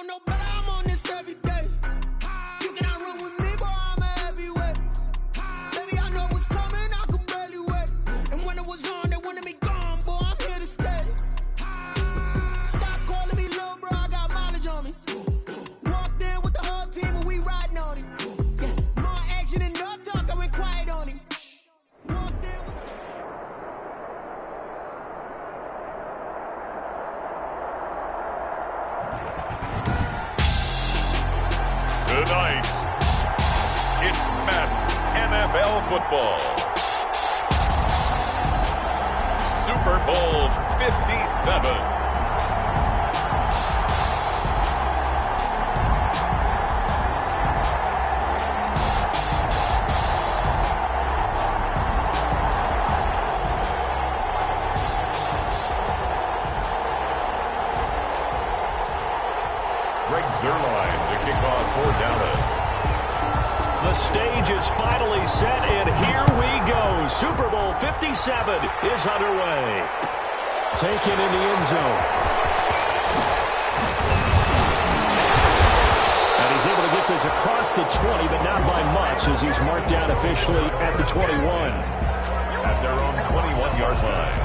don't know, but I'm on this every day. You cannot run with me, boy, I'm a heavyweight. Baby, I know what's coming, I could barely wait. And when it was on, they wanted me gone, boy, I'm here to stay. Stop calling me little bro, I got mileage on me. Walked in with the whole team and we riding on him. Yeah, more action and no talk, I went quiet on him. Walked in with Tonight, it's Madden NFL football. Super Bowl 57. The stage is finally set, and here we go. Super Bowl 57 is underway. Taken in the end zone. And he's able to get this across the 20, but not by much, as he's marked down officially at the 21. At their own 21-yard line.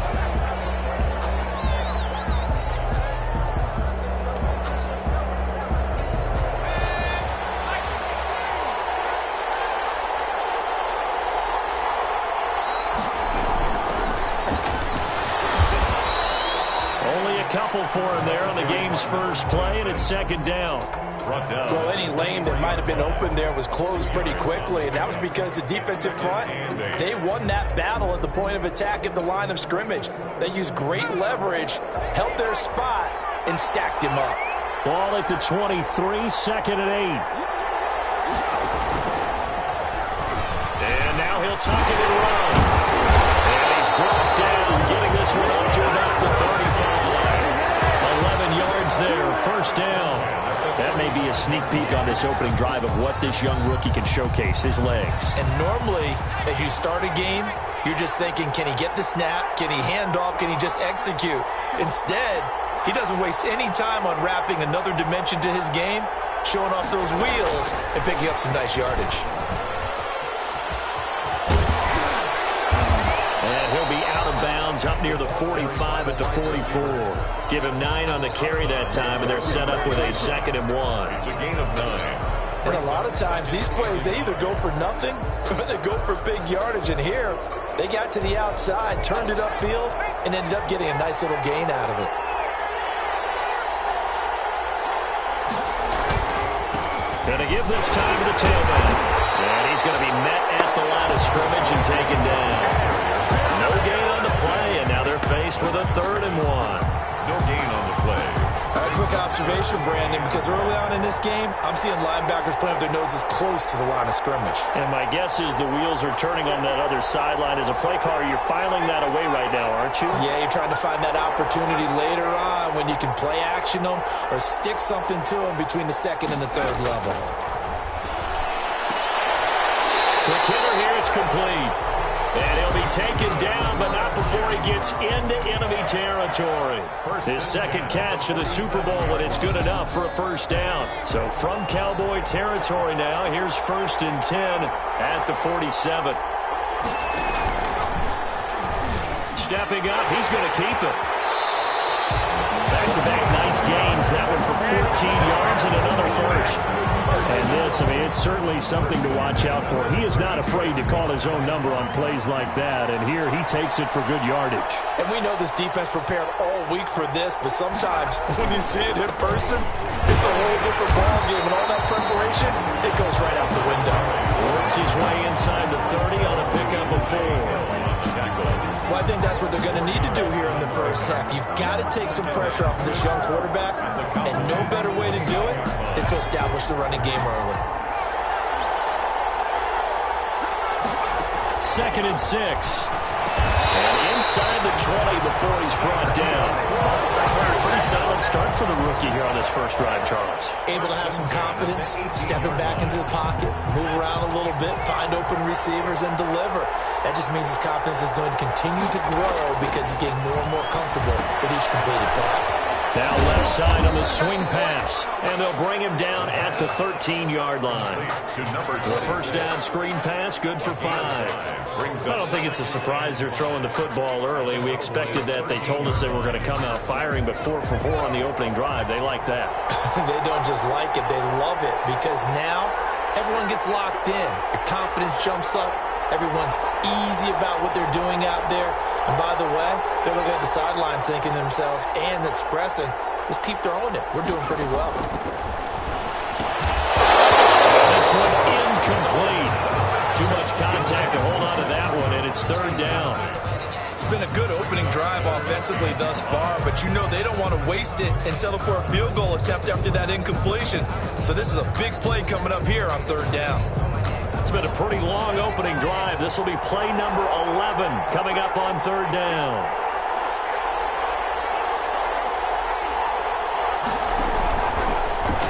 Couple for him there on the game's first play, and it's second down. Well, any lane that might have been open there was closed pretty quickly, and that was because the defensive front, they won that battle at the point of attack at the line of scrimmage. They used great leverage, held their spot, and stacked him up. Ball at the 23, second and 8. And now he'll tuck it and run. And he's brought down, getting this one up to about the 35. 11 yards there, first down. That may be a sneak peek on this opening drive of what this young rookie can showcase, his legs. And normally, as you start a game, you're just thinking, can he get the snap? Can he hand off? Can he just execute? Instead, he doesn't waste any time on wrapping another dimension to his game, showing off those wheels, and picking up some nice yardage. And he'll be out of bounds up near the 45 at the 44. Give him 9 on the carry that time, and they're set up with a 2nd and 1. It's a gain of 9. And a lot of times, these plays, they either go for nothing or they go for big yardage. And here, they got to the outside, turned it upfield, and ended up getting a nice little gain out of it. Going to give this time to the tailback. And he's going to be met at the line of scrimmage and taken down. No gain on the play, and now they're faced with a 3rd and 1. No gain on the play. A quick observation, Brandon, because early on in this game, I'm seeing linebackers playing with their noses close to the line of scrimmage. And my guess is the wheels are turning on that other sideline. As a play caller, you're filing that away right now, aren't you? Yeah, you're trying to find that opportunity later on when you can play action them or stick something to them between the 2nd and the 3rd level. Quick hitter here, it's complete. And he'll be taken down, but not before he gets into enemy territory. His 2nd catch of the Super Bowl, and it's good enough for a first down. So from Cowboy territory now, here's 1st and 10 at the 47. Stepping up, he's going to keep it. Back-to-back nice gains. That one for 14 yards and another first. And this, I mean, it's certainly something to watch out for. He is not afraid to call his own number on plays like that. And here he takes it for good yardage. And we know this defense prepared all week for this, but sometimes when you see it in person, it's a whole different ballgame. And all that preparation, it goes right out the window. Works his way inside the 30 on a pickup of 4. Well, I think that's what they're going to need to do here in the first half. You've got to take some pressure off of this young quarterback, and no better way to do it than to establish the running game early. 2nd and 6. And inside the 20 before he's brought down. Pretty solid start for the rookie here on this first drive, Charles. Able to have some confidence, stepping back into the pocket, move around a little bit, find open receivers, and deliver. That just means his confidence is going to continue to grow because he's getting more and more comfortable with each completed pass. Now left side on the swing pass, and they'll bring him down at the 13-yard line. The first down screen pass, good for 5. I don't think it's a surprise they're throwing the football early. We expected that. They told us they were going to come out firing, but 4 for 4 on the opening drive. They like that. They don't just like it, they love it, because now everyone gets locked in. Your confidence jumps up. Everyone's easy about what they're doing out there. And by the way, they're looking at the sideline thinking to themselves and expressing, let's keep throwing it. We're doing pretty well. This one incomplete. Too much contact to hold on to that one, and it's 3rd down. It's been a good opening drive offensively thus far, but you know they don't want to waste it and settle for a field goal attempt after that incompletion. So this is a big play coming up here on 3rd down. It's been a pretty long opening drive. This will be play number 11 coming up on 3rd down.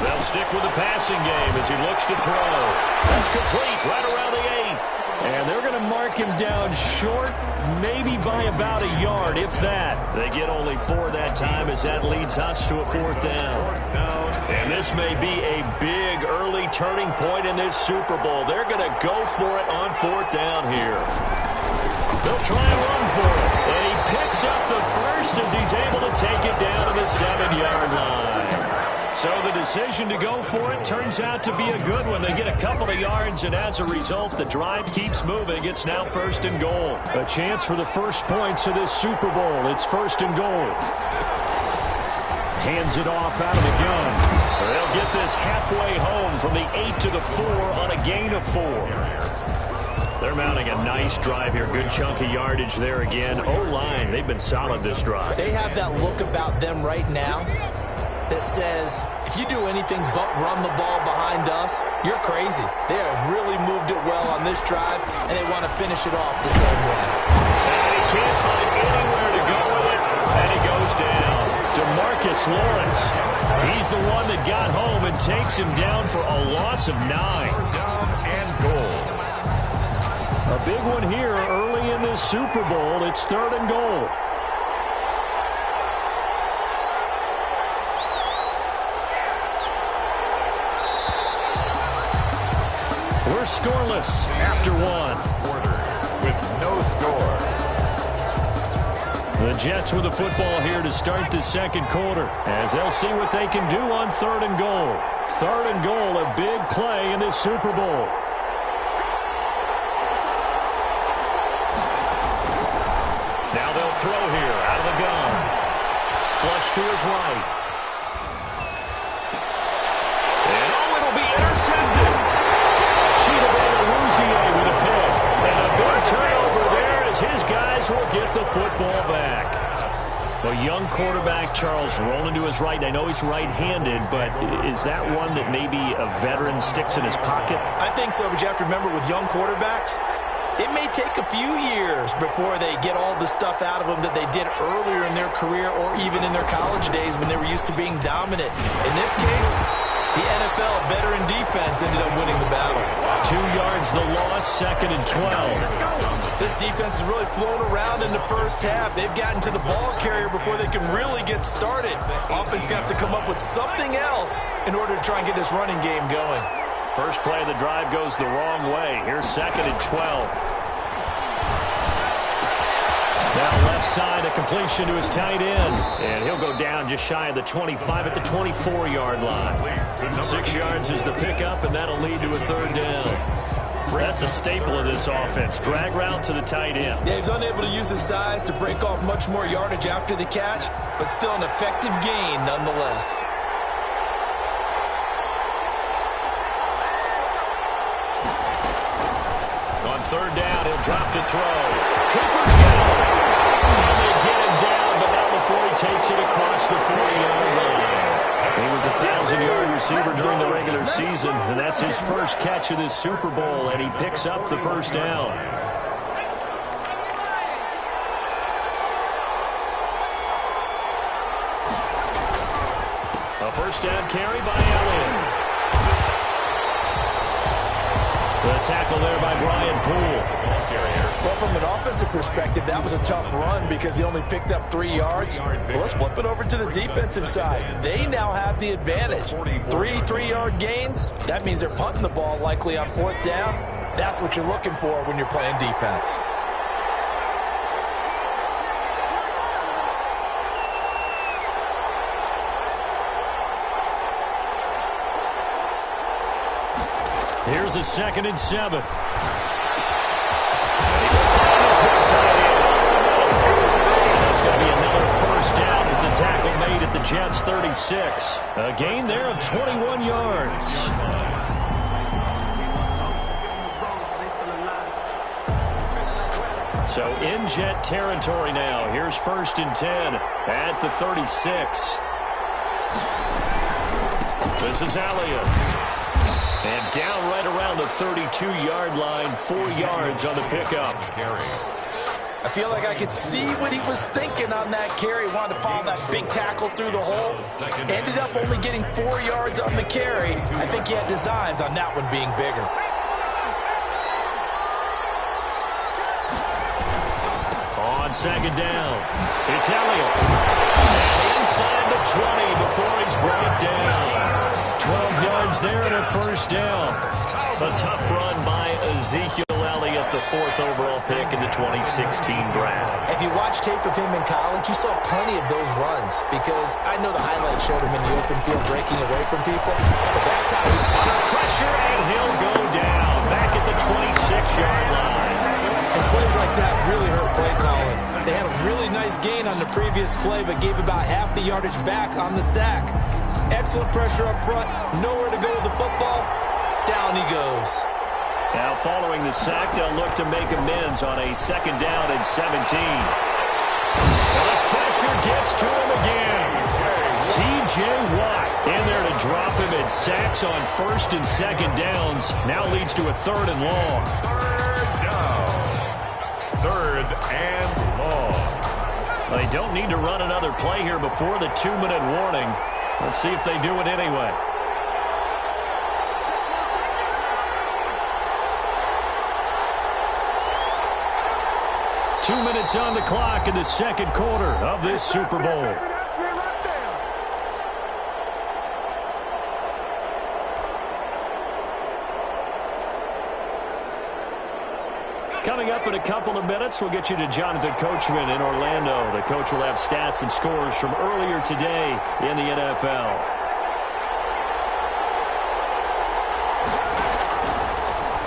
They'll stick with the passing game as he looks to throw. That's complete right around the 8. And they're going to mark him down short, maybe by about a yard, if that. They get only 4 that time as that leads us to a 4th down. And this may be a big early turning point in this Super Bowl. They're going to go for it on 4th down here. They'll try and run for it. And he picks up the first as he's able to take it down to the 7-yard line. So the decision to go for it turns out to be a good one. They get a couple of yards, and as a result, the drive keeps moving. It's now 1st and goal. A chance for the first points of this Super Bowl. It's 1st and goal. Hands it off out of the gun. They'll get this halfway home from the 8 to the 4 on a gain of 4. They're mounting a nice drive here. Good chunk of yardage there again. O-line, they've been solid this drive. They have that look about them right now that says, if you do anything but run the ball behind us, you're crazy. They have really moved it well on this drive, and they want to finish it off the same way. And he can't find anywhere to go with it, and he goes down. DeMarcus Lawrence, he's the one that got home and takes him down for a loss of 9. Down and goal. A big one here early in this Super Bowl. It's 3rd and goal. We're scoreless after 1. Quarter with no score. The Jets with the football here to start the 2nd quarter, as they'll see what they can do on 3rd and goal. 3rd and goal, a big play in this Super Bowl. Now they'll throw here out of the gun. Flush to his right. And it'll be intercepted. With a pick, and a big turnover there as his guys will get the football back. A young quarterback, Charles, rolling to his right. I know he's right-handed, but is that one that maybe a veteran sticks in his pocket? I think so, but you have to remember with young quarterbacks, it may take a few years before they get all the stuff out of them that they did earlier in their career or even in their college days when they were used to being dominant. In this case, the NFL veteran defense ended up winning the battle. 2 yards the loss, 2nd and 12. This defense has really flown around in the first half. They've gotten to the ball carrier before they can really get started. Offense going to have to come up with something else in order to try and get this running game going. First play of the drive goes the wrong way. Here's 2nd and 12. Now left side, a completion to his tight end. And he'll go down just shy of the 25 at the 24-yard line. 6 yards is the pickup, and that'll lead to a 3rd down. That's a staple of this offense. Drag route to the tight end. Yeah, he's unable to use his size to break off much more yardage after the catch, but still an effective gain nonetheless. On 3rd down, he'll drop to throw. Cooper's got it. And they get him down, but not before he takes it across the 40-yard line. He was a 1,000-yard receiver during the regular season, and that's his first catch of this Super Bowl, and he picks up the first down. A first down carry by Elliott. The tackle there by Brian Poole. Well, from an offensive perspective, that was a tough run because he only picked up 3 yards. Well, let's flip it over to the defensive side. They now have the advantage. 3 3-yard gains, that means they're punting the ball likely on 4th down. That's what you're looking for when you're playing defense. Here's a 2nd and 7. That's going to be another first down as the tackle made at the Jets' 36. A gain there of 21 yards. So in Jet territory now. Here's 1st and 10 at the 36. This is Elliott. And down right around the 32-yard line, 4 yards on the pickup. I feel like I could see what he was thinking on that carry. Wanted to follow that big tackle through the hole. Ended up only getting 4 yards on the carry. I think he had designs on that one being bigger. On 2nd down, it's Elliott. And inside the 20 before he's brought down. 12 yards there and a first down. A tough run by Ezekiel Elliott, the 4th overall pick in the 2016 draft. If you watch tape of him in college, you saw plenty of those runs because I know the highlights showed him in the open field breaking away from people, but that's how he... Under pressure, and he'll go down back at the 26-yard line. And plays like that really hurt play calling. They had a really nice gain on the previous play, but gave about half the yardage back on the sack. Excellent pressure up front, nowhere to go with the football. Down he goes. Now following the sack, they'll look to make amends on a 2nd down and 17. And the pressure gets to him again. T.J. Watt in there to drop him in sacks on 1st and 2nd downs. Now leads to a 3rd and long. 3rd and long. They don't need to run another play here before the 2-minute warning. Let's see if they do it anyway. Two minutes on the clock in the 2nd quarter of this Super Bowl. Coming up in a couple of minutes, we'll get you to Jonathan Coachman in Orlando. The coach will have stats and scores from earlier today in the NFL.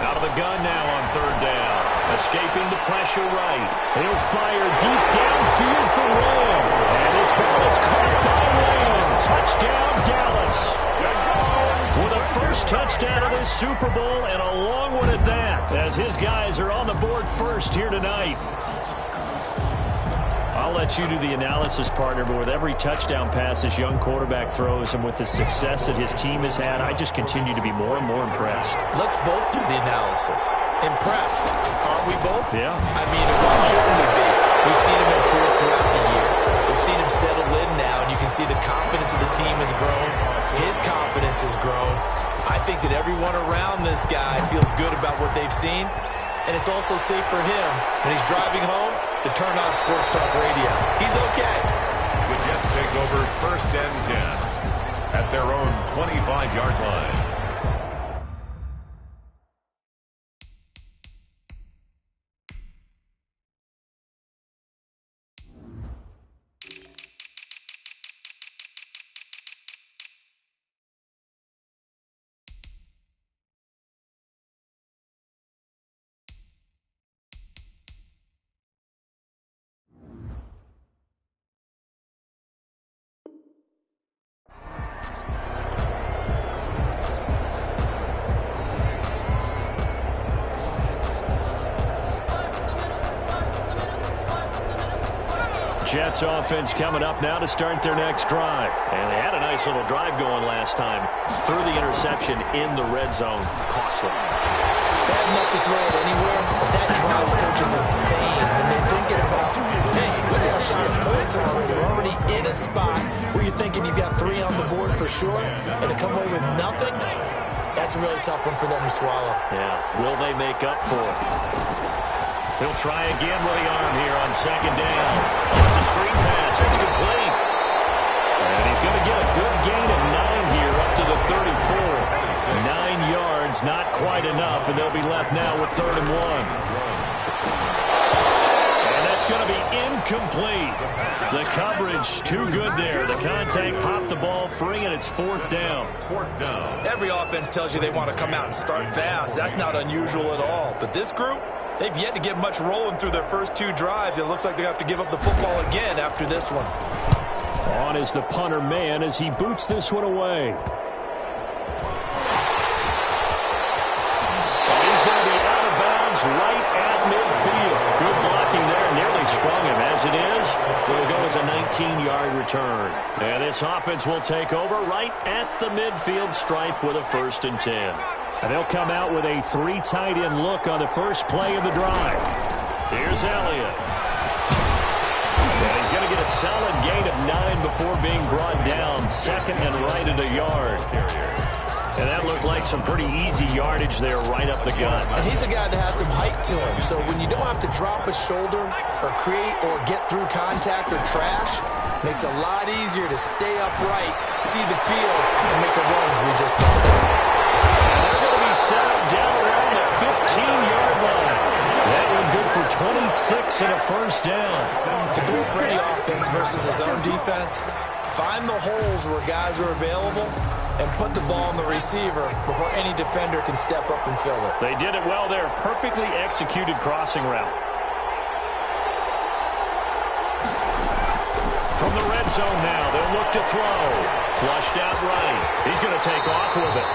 Out of the gun now on 3rd down. Escaping the pressure right. He'll fire deep downfield for Lamb. And this ball is caught by Lamb. Touchdown, Dallas. With a first touchdown of this Super Bowl, and a long one at that, as his guys are on the board first here tonight. I'll let you do the analysis, partner, but with every touchdown pass this young quarterback throws and with the success that his team has had, I just continue to be more and more impressed. Let's both do the analysis. Impressed. Aren't we both? Yeah. I mean, why shouldn't we be? We've seen him improve throughout the year. We've seen him settle in now, and you can see the confidence of the team has grown. His confidence has grown. I think that everyone around this guy feels good about what they've seen, and it's also safe for him when he's driving home to turn on Sports Talk Radio. He's okay. The Jets take over 1st and 10 at their own 25-yard line. Jets offense coming up now to start their next drive. And they had a nice little drive going last time. Threw the interception in the red zone. Costly. They had enough to throw it anywhere, but that drives coaches insane when they're thinking about, hey, we got a shot at points already. We're already in a spot where you're thinking you've got 3 on the board for sure, and to come away with nothing, that's a really tough one for them to swallow. Yeah. Will they make up for it? He'll try again with the arm here on second down. Oh, it's a screen pass. It's complete. And he's going to get a good gain of 9 here up to the 34. 9 yards, not quite enough, and they'll be left now with 3rd and 1. And that's going to be incomplete. The coverage too good there. The contact popped the ball free, and it's 4th down. Every offense tells you they want to come out and start fast. That's not unusual at all. But this group, they've yet to get much rolling through their first 2 drives. It looks like they have to give up the football again after this one. On is the punter man as he boots this one away. And he's going to be out of bounds right at midfield. Good blocking there. Nearly sprung him. As it is, it'll go as a 19-yard return. And this offense will take over right at the midfield stripe with a 1st and 10. And they'll come out with a 3 tight end look on the first play of the drive. Here's Elliott. And he's going to get a solid gain of 9 before being brought down. 2nd and right at a yard. And that looked like some pretty easy yardage there right up the gut. And he's a guy that has some height to him. So when you don't have to drop a shoulder or create or get through contact or trash, makes it a lot easier to stay upright, see the field, and make a run as we just saw. And they're going to be set up down around the 15-yard line. That one good for 26 and a 1st down. The goal for any offense versus his own defense, find the holes where guys are available and put the ball on the receiver before any defender can step up and fill it. They did it well there. Perfectly executed crossing route. From the red zone now, they'll look to throw. Flushed out right. He's going to take off with it.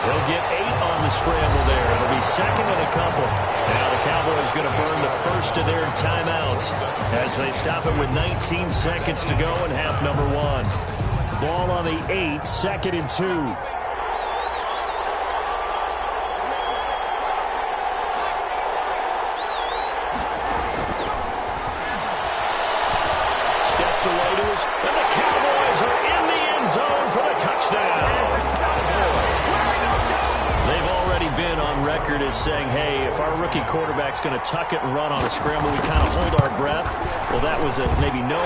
They'll get 8 on the scramble there. It'll be 2nd and a couple. Now the Cowboys going to burn the first of their timeouts as they stop it with 19 seconds to go in half number 1. Ball on the 8, 2nd and 2. Steps away to his, and the Cowboys are in the end zone for the touchdown. They've already been on record as saying, hey, if our rookie quarterback's going to tuck it and run on a scramble, we kind of hold our breath. Well, that was a maybe no,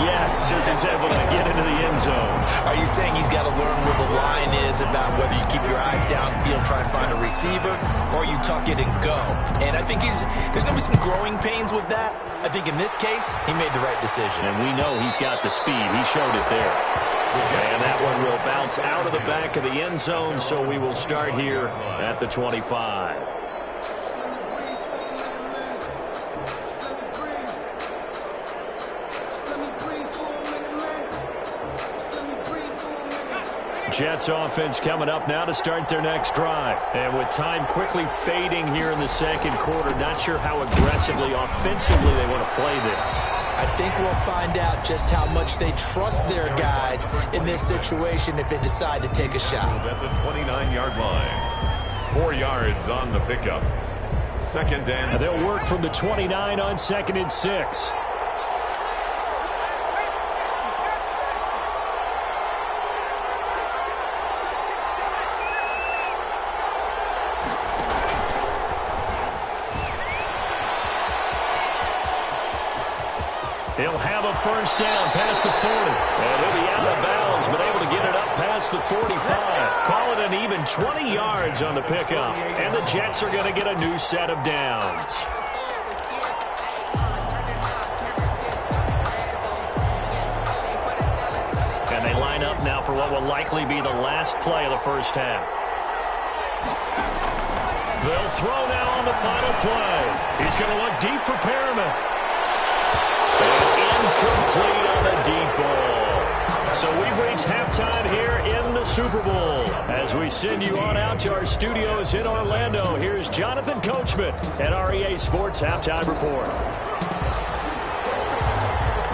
yes, as he's able to get into the end zone. Are you saying he's got to learn where the line is about whether you keep your eyes downfield, try and find a receiver, or you tuck it and go? And I think there's going to be some growing pains with that. I think in this case, he made the right decision. And we know he's got the speed. He showed it there. And that one will bounce out of the back of the end zone, so we will start here at the 25. Jets offense coming up now to start their next drive. And with time quickly fading here in the 2nd quarter, not sure how aggressively, offensively they want to play this. I think we'll find out just how much they trust their guys in this situation if they decide to take a shot. At the 29-yard line. 4 yards on the pickup. 2nd and they'll work from the 29 on 2nd and 6. He'll have a 1st down past the 40. And he'll be out of bounds, but able to get it up past the 45. Call it an even 20 yards on the pickup. And the Jets are going to get a new set of downs. And they line up now for what will likely be the last play of the first half. They'll throw now on the final play. He's going to look deep for Perriman. Incomplete on the deep ball. So we've reached halftime here in the Super Bowl. As we send you on out to our studios in Orlando, here's Jonathan Coachman at REA Sports Halftime Report.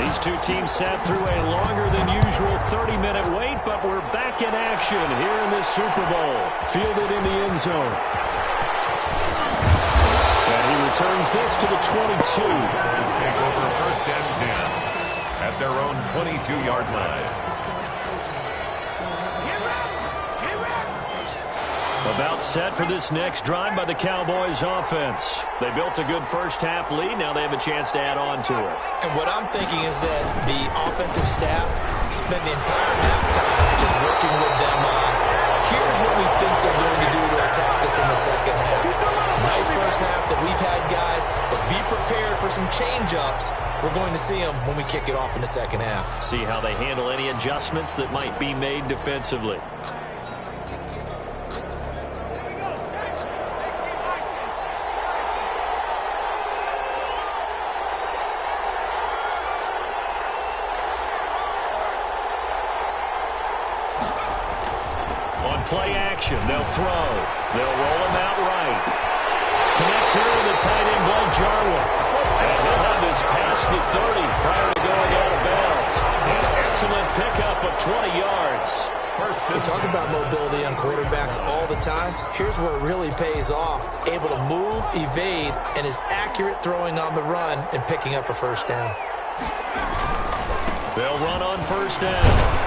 These two teams sat through a longer than usual 30-minute wait, but we're back in action here in the Super Bowl. Fielded in the end zone. And he returns this to the 22. Take over 1st and 10 at their own 22-yard line. About set for this next drive by the Cowboys offense. They built a good first-half lead. Now they have a chance to add on to it. And what I'm thinking is that the offensive staff spent the entire halftime just working with them on, here's what we think they're going to do to attack us in the second half. Nice first half that we've had, guys, but be prepared for some change-ups. We're going to see them when we kick it off in the second half. See how they handle any adjustments that might be made defensively. Play action. They'll throw. They'll roll him out right. Connects here with the tight end, Blake Jarwin. And he'll have this past the 30 prior to going out of bounds. An excellent pickup of 20 yards. We talk about mobility on quarterbacks all the time. Here's where it really pays off. Able to move, evade, and is accurate throwing on the run and picking up a first down. They'll run on first down.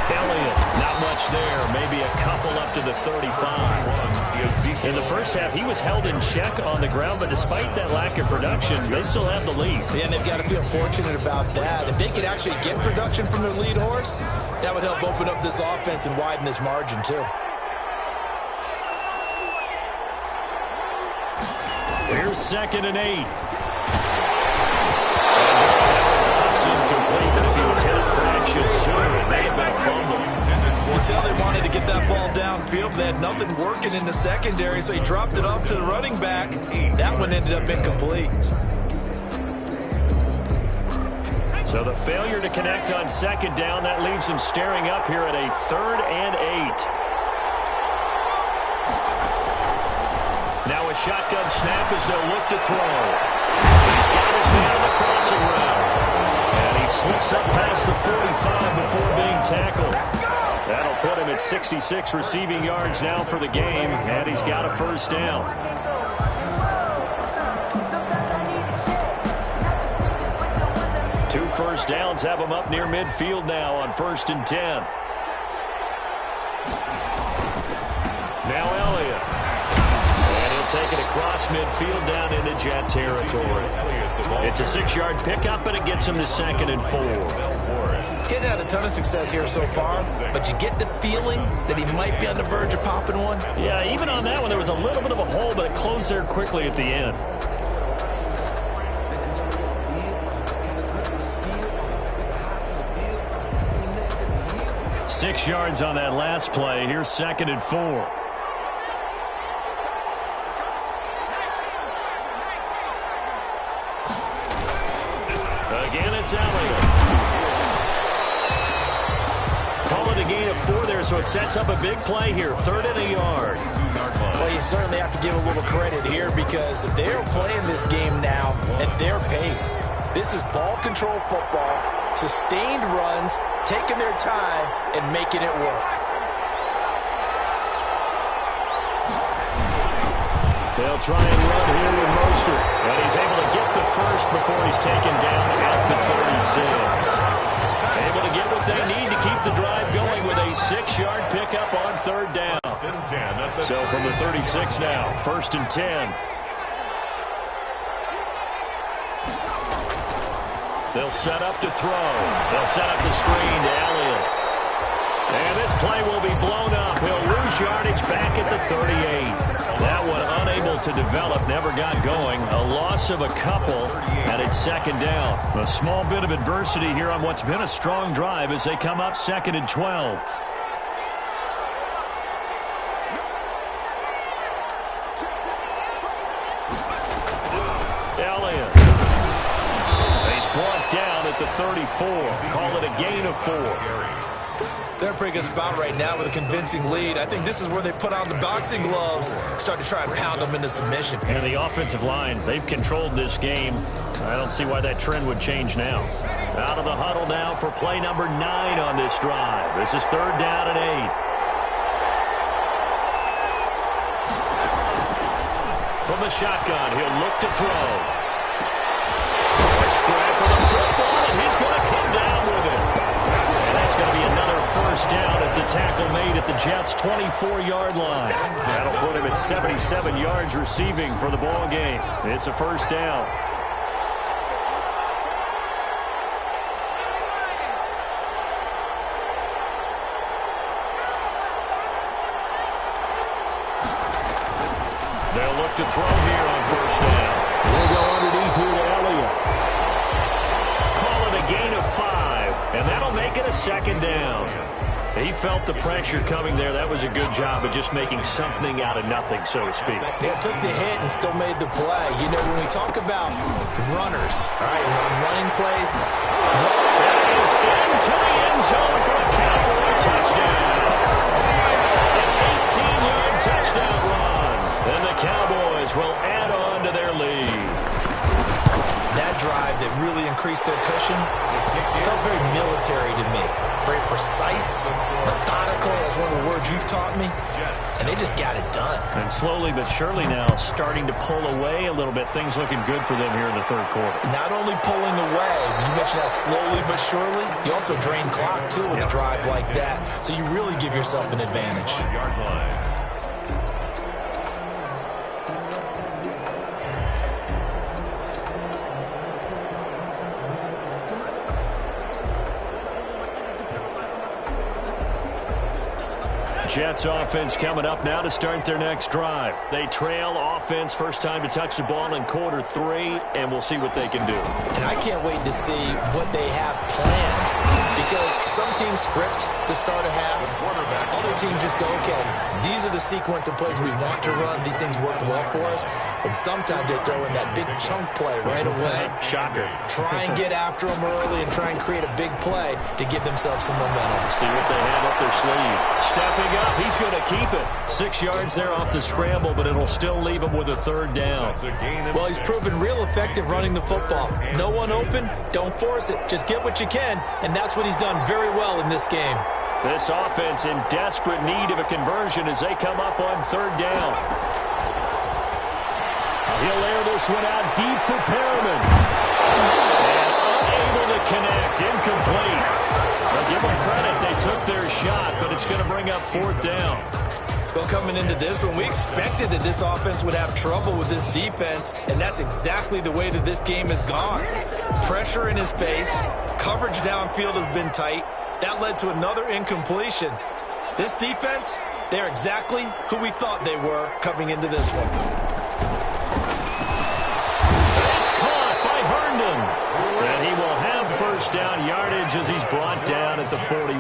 Elliott, not much there. Maybe a couple up to the 35. In the first half, he was held in check on the ground, but despite that lack of production, they still have the lead. Yeah, and they've got to feel fortunate about that. If they could actually get production from their lead horse, that would help open up this offense and widen this margin, too. Here's 2nd and 8. Incomplete, but if he was hit a fraction sooner, it may have been a fumble. You can tell they wanted to get that ball downfield, but they had nothing working in the secondary, so he dropped it off to the running back. That one ended up incomplete. So the failure to connect on 2nd down, that leaves him staring up here at a 3rd and 8. Now a shotgun snap as they'll look to throw. He's got his man on the crossing route. And he slips up past the 45 before being tackled. That'll put him at 66 receiving yards now for the game, and he's got a first down. Two first downs have him up near midfield now on 1st and 10. Now Elliott. And he'll take it across midfield down into jet territory. It's a 6-yard pickup, and it gets him to 2nd and 4. Getting had a ton of success here so far, but you get the feeling that he might be on the verge of popping one. Yeah, even on that one, there was a little bit of a hole, but it closed there quickly at the end. Six yards on that last play. Here's 2nd and 4. Again, it's Elliott. Call it a gain of 4 there, so it sets up a big play here. 3rd and a yard. Well, you certainly have to give a little credit here because they're playing this game now at their pace. This is ball control football, sustained runs, taking their time, and making it work. They'll try and run here with Mostert. And he's able to get the first before he's taken down at the 36. Able to get what they need to keep the drive going with a 6-yard pickup on 3rd down. So from the 36 now, 1st and 10. They'll set up to throw. They'll set up the screen to Elliott. And this play will be blown up. He'll lose yardage back at the 38. That one unable to develop, never got going. A loss of a couple, and it's 2nd down. A small bit of adversity here on what's been a strong drive as they come up 2nd and 12. Elliott. He's brought down at the 34. Call it a gain of 4. They're in a pretty good spot right now with a convincing lead. I think this is where they put on the boxing gloves, start to try and pound them into submission. And the offensive line, they've controlled this game. I don't see why that trend would change now. Out of the huddle now for play number 9 on this drive. This is 3rd down and 8. From the shotgun, he'll look to throw. A scramble for the football, and he's going to come down with it. And that's going to be another first down as the tackle made at the Jets Jets' 24-yard line. That'll put him at 77 yards receiving for the ball game. It's a first down. They'll look to throw here on first down. We'll go underneath here to Elliott. Call it a gain of 5, and that'll make it a second down. He felt the pressure coming there. That was a good job of just making something out of nothing, so to speak. Yeah, took the hit and still made the play. You know, when we talk about runners, all right, on running plays. That is into the end zone for a Cowboy touchdown. An 18-yard touchdown run. And the Cowboys will add on to their lead. That drive that really increased their cushion felt very military to me. Very precise, methodical, that's one of the words you've taught me. And they just got it done. And slowly but surely now starting to pull away a little bit. Things looking good for them here in the third quarter. Not only pulling away, you mentioned that slowly but surely, you also drain clock too with a drive like that. So you really give yourself an advantage. Jets offense coming up now to start their next drive. They trail offense, first time to touch the ball in quarter 3, and we'll see what they can do. And I can't wait to see what they have planned, because some teams script to start a half. Other teams just go, okay, these are the sequence of plays we want to run. These things worked well for us. And sometimes they throw in that big chunk play right away. Shocker. Try and get after them early and try and create a big play to give themselves some momentum. See what they have up their sleeve. Stepping up, he's going to keep it. 6 yards there off the scramble, but it'll still leave him with a third down. Well, he's proven real effective running the football. No one open, don't force it. Just get what you can, and that's what he's done very well in this game. This offense in desperate need of a conversion as they come up on third down. He'll air this one out deep for Perriman. And unable to connect, incomplete. I'll give them credit, they took their shot, but it's going to bring up fourth down. Well, coming into this one, we expected that this offense would have trouble with this defense, and that's exactly the way that this game has gone. Pressure in his face, coverage downfield has been tight. That led to another incompletion. This defense, they're exactly who we thought they were coming into this one. It's caught by Herndon. And he will have first down yardage as he's brought down at the 41.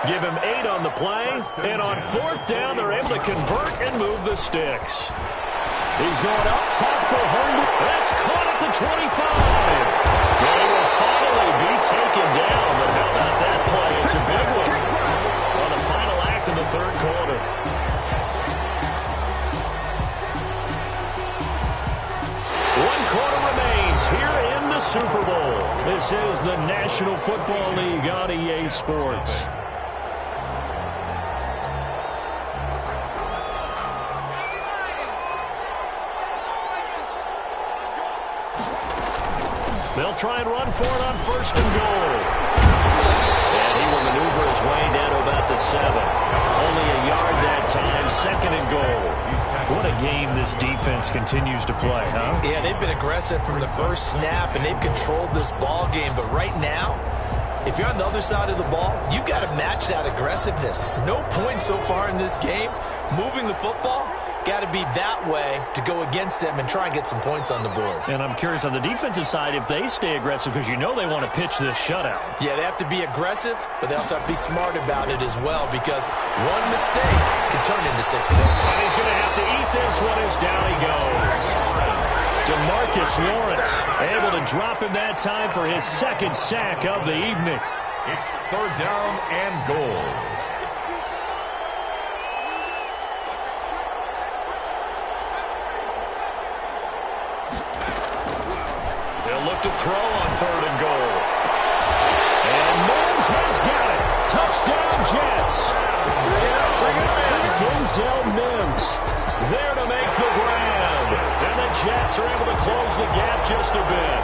Give him 8 on the play, and on fourth down, they're able to convert and move the sticks. He's going up top for Herndon. That's caught at the 25. They will finally be taken down, but how about that play? It's a big one on the final act of the third quarter. One quarter remains here in the Super Bowl. This is the National Football League on EA Sports. They'll try and run for it on first and goal. And he will maneuver his way down to about the 7. Only a yard that time, second and goal. What a game this defense continues to play, huh? Yeah, they've been aggressive from the first snap, and they've controlled this ball game. But right now, if you're on the other side of the ball, you've got to match that aggressiveness. No points so far in this game. Moving the football, got to be that way to go against them and try and get some points on the board. And I'm curious on the defensive side if they stay aggressive, because you know they want to pitch this shutout. Yeah, they have to be aggressive, but they also have to be smart about it as well, because one mistake can turn into 6 points. And he's going to have to eat this one as down he goes. DeMarcus Lawrence able to drop him that time for his second sack of the evening. It's third down and goal. They'll look to throw on third and goal. And Mims has got it. Touchdown, Jets. Denzel Mims there to make the grab. And the Jets are able to close the gap just a bit.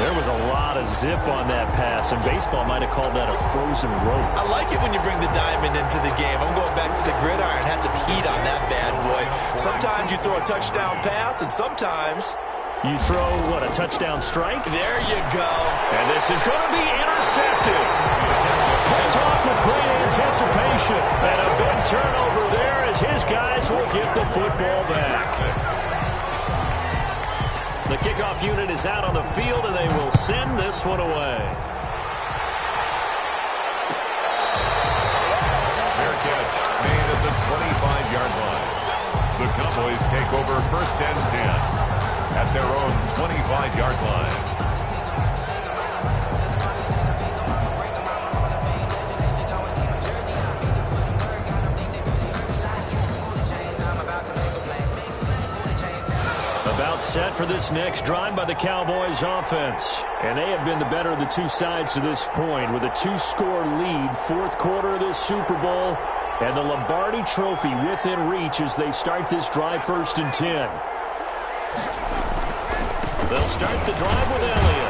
There was a lot of zip on that pass, and baseball might have called that a frozen rope. I like it when you bring the diamond into the game. I'm going back to the gridiron. Had some heat on that bad boy. Sometimes you throw a touchdown pass, and sometimes you throw, what, a touchdown strike? There you go. And this is going to be intercepted. Picked off with great anticipation. And a big turnover there as his guys will get the football back. The kickoff unit is out on the field, and they will send this one away. Fair catch made at the 25-yard line. The Cowboys take over 1st and 10 at their own 25-yard line. About set for this next drive by the Cowboys offense. And they have been the better of the two sides to this point with a 2-score lead, 4th quarter of this Super Bowl, and the Lombardi Trophy within reach as they start this drive 1st and 10. They'll start the drive with Elliott.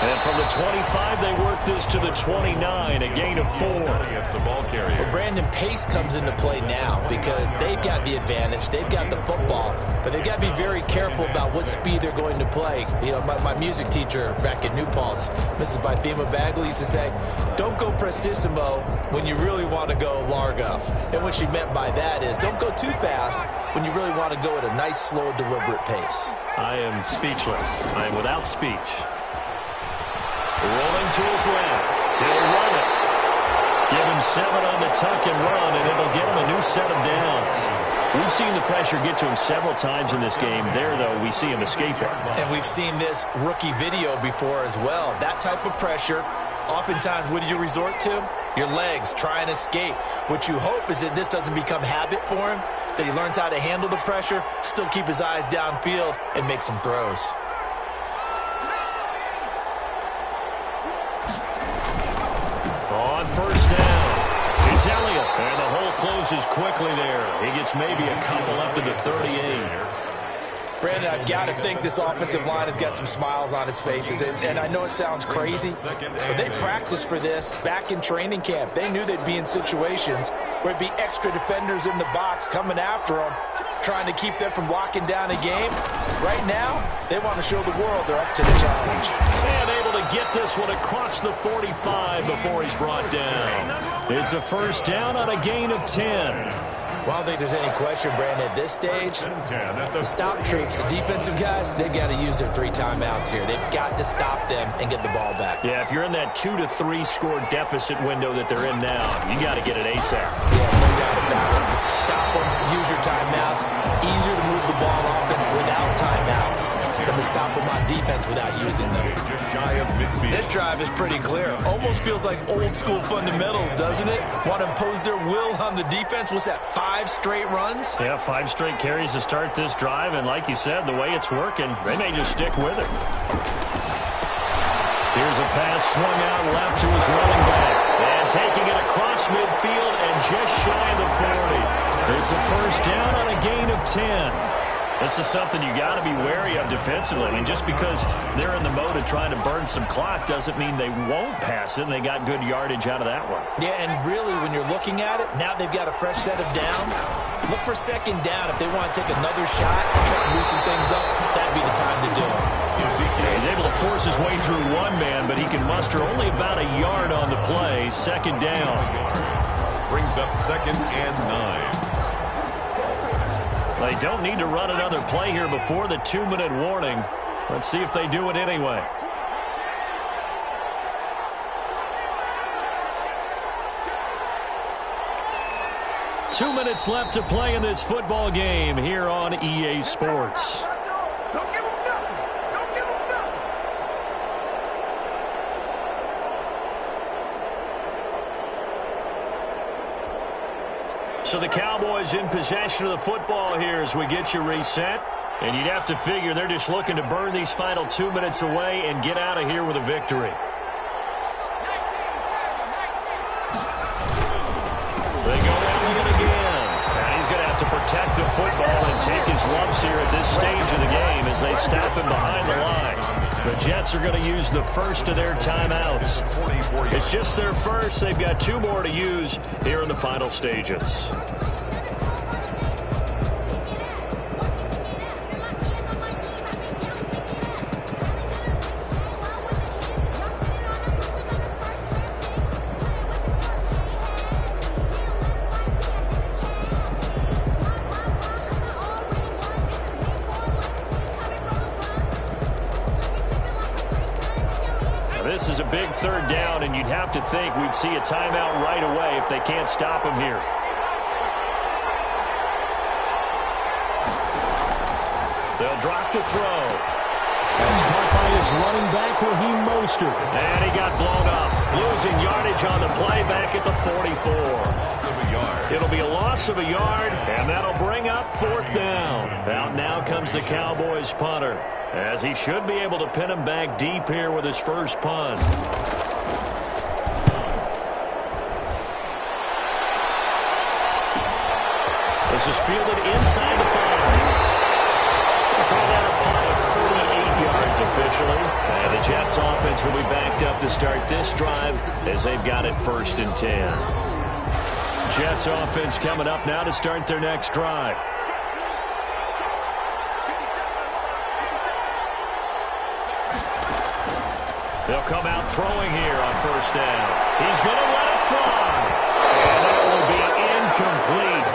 And from the 25, they work this to the 29, a gain of 4. The ball carrier. Well, Brandon, pace comes into play now because they've got the advantage. They've got the football, but they've got to be very careful about what speed they're going to play. You know, my music teacher back at New Paltz, Mrs. Bythema Bagley, used to say, don't go prestissimo when you really want to go largo. And what she meant by that is don't go too fast when you really want to go at a nice, slow, deliberate pace. I am speechless. I am without speech. Rolling to his left. He'll run it. Give him 7 on the tuck and run, and it'll get him a new set of downs. We've seen the pressure get to him several times in this game. There, though, we see him escape it. And we've seen this rookie video before as well. That type of pressure, oftentimes, what do you resort to? Your legs, try and escape. What you hope is that this doesn't become habit for him, that he learns how to handle the pressure, still keep his eyes downfield, and make some throws. On 1st down, it's Elliott. And the hole closes quickly there. He gets maybe a couple up to the 38. Brandon, I've got to think this offensive line has got some smiles on its faces. And I know it sounds crazy, but they practiced for this back in training camp. They knew they'd be in situations where it'd be extra defenders in the box coming after them, trying to keep them from locking down a game. Right now, they want to show the world they're up to the challenge. And able to get this one across the 45 before he's brought down. It's a 1st down on a gain of 10. Well, I don't think there's any question, Brandon, at this stage, the stop troops, the defensive guys, they've got to use their 3 timeouts here. They've got to stop them and get the ball back. Yeah, if you're in that 2 to 3 score deficit window that they're in now, you got to get it ASAP. Yeah, no doubt about it. Stop them, use your timeouts. Easier to move the ball offense without timeouts than to stop them on defense without using them. Just shy of midfield. This drive is pretty clear. Almost feels like old school fundamentals, doesn't it? Want to impose their will on the defense. What's that, 5 straight runs? Yeah, 5 straight carries to start this drive, and like you said, the way it's working, they may just stick with it. Here's a pass swung out left to his running back, and taking it across midfield and just shy of the 40. It's a 1st down on a gain of 10. This is something you got to be wary of defensively. I mean, just because they're in the mode of trying to burn some clock doesn't mean they won't pass it, and they got good yardage out of that one. Yeah, and really, when you're looking at it, now they've got a fresh set of downs. Look for 2nd down. If they want to take another shot and try to loosen things up, that'd be the time to do it. He's able to force his way through one man, but he can muster only about a yard on the play. 2nd down. Brings up 2nd and 9. They don't need to run another play here before the 2-minute warning. Let's see if they do it anyway. Two minutes left to play in this football game here on EA Sports. Don't give him nothing. Don't give him nothing. So the Cowboys in possession of the football here as we get you reset. And you'd have to figure they're just looking to burn these final 2 minutes away and get out of here with a victory. They go in with it again. And he's going to have to protect the football and take his lumps here at this stage of the game as they snap him behind the line. The Jets are going to use the first of their timeouts. It's just their first. They've got 2 more to use here in the final stages. This is a big 3rd down, and you'd have to think we'd see a timeout right away if they can't stop him here. They'll drop to throw. That's caught by his running back, Raheem Mostert. And he got blown up, losing yardage on the play back at the 44. It'll be a loss of a yard, and that'll bring up 4th down. Out now comes the Cowboys punter, as he should be able to pin him back deep here with his first punt. This is fielded inside the 5. We'll call that a punt of 48 yards officially. And the Jets offense will be backed up to start this drive as they've got it 1st and 10. Jets offense coming up now to start their next drive. They'll come out throwing here on 1st down. He's going to let it fly. And that will be incomplete.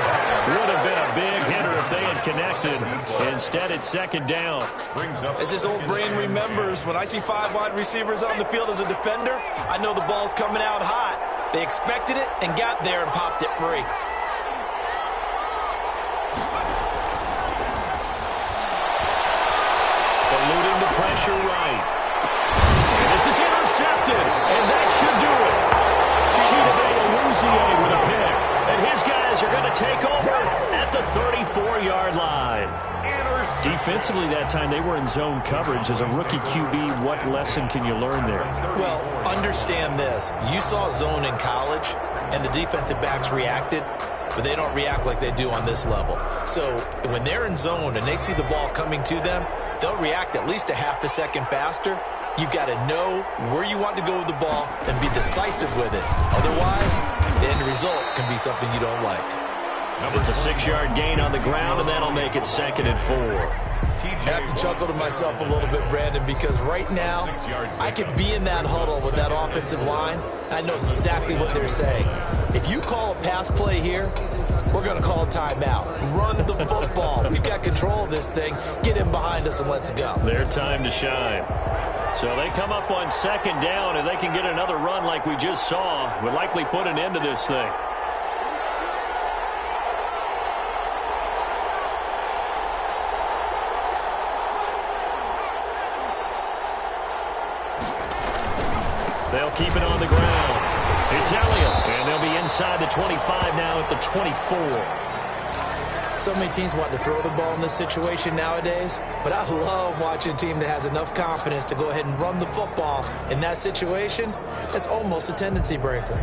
Would have been a big hitter if they had connected. Instead, it's 2nd down. As his old brain remembers, when I see 5 wide receivers on the field as a defender, I know the ball's coming out hot. They expected it and got there and popped it free. Eluding the pressure right. And this is intercepted, and that should do it. Chidobe with a pick. And his guys are going to take over at the 34-yard line. Defensively that time, they were in zone coverage. As a rookie QB, what lesson can you learn there? Well, understand this. You saw zone in college, and the defensive backs reacted, but they don't react like they do on this level. So when they're in zone and they see the ball coming to them, they'll react at least a half a second faster. You've got to know where you want to go with the ball and be decisive with it. Otherwise, the end result can be something you don't like. It's a 6-yard gain on the ground, and that'll make it 2nd and 4. I have to chuckle to myself a little bit, Brandon, because right now I could be in that huddle with that offensive line. I know exactly what they're saying. If you call a pass play here, we're going to call a timeout. Run the football. We've got control of this thing. Get in behind us and let's go. Their time to shine. So they come up on 2nd down, and they can get another run like we just saw. Would likely put an end to this thing. They'll keep it on the ground. It's Elliott, and they'll be inside the 25 now at the 24. So many teams want to throw the ball in this situation nowadays, but I love watching a team that has enough confidence to go ahead and run the football in that situation. That's almost a tendency breaker.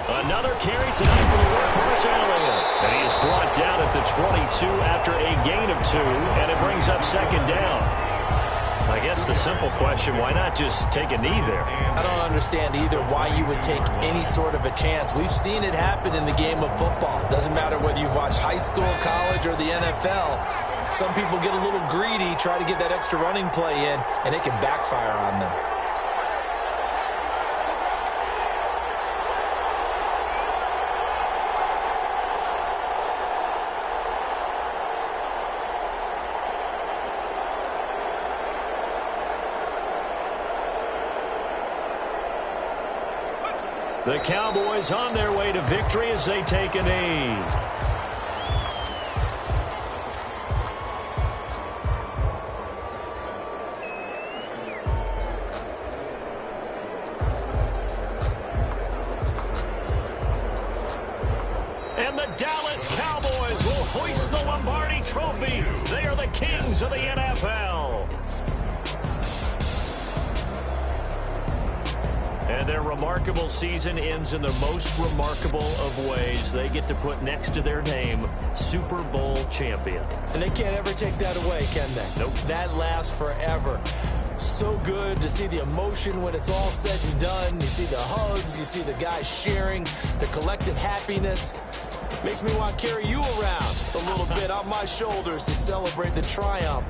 Another carry tonight for the workhorse Elliott. And he is brought down at the 22 after a gain of 2, and it brings up 2nd down. I guess the simple question, why not just take a knee there? I don't understand either why you would take any sort of a chance. We've seen it happen in the game of football. It doesn't matter whether you've watched high school, college, or the NFL. Some people get a little greedy, try to get that extra running play in, and it can backfire on them. The Cowboys on their way to victory as they take a knee. And the Dallas Cowboys will hoist the Lombardi Trophy. They are the kings of the NFL. And their remarkable season ends in the most remarkable of ways. They get to put next to their name, Super Bowl champion. And they can't ever take that away, can they? Nope. That lasts forever. So good to see the emotion when it's all said and done. You see the hugs, you see the guys sharing, the collective happiness. Makes me want to carry you around a little bit on my shoulders to celebrate the triumph.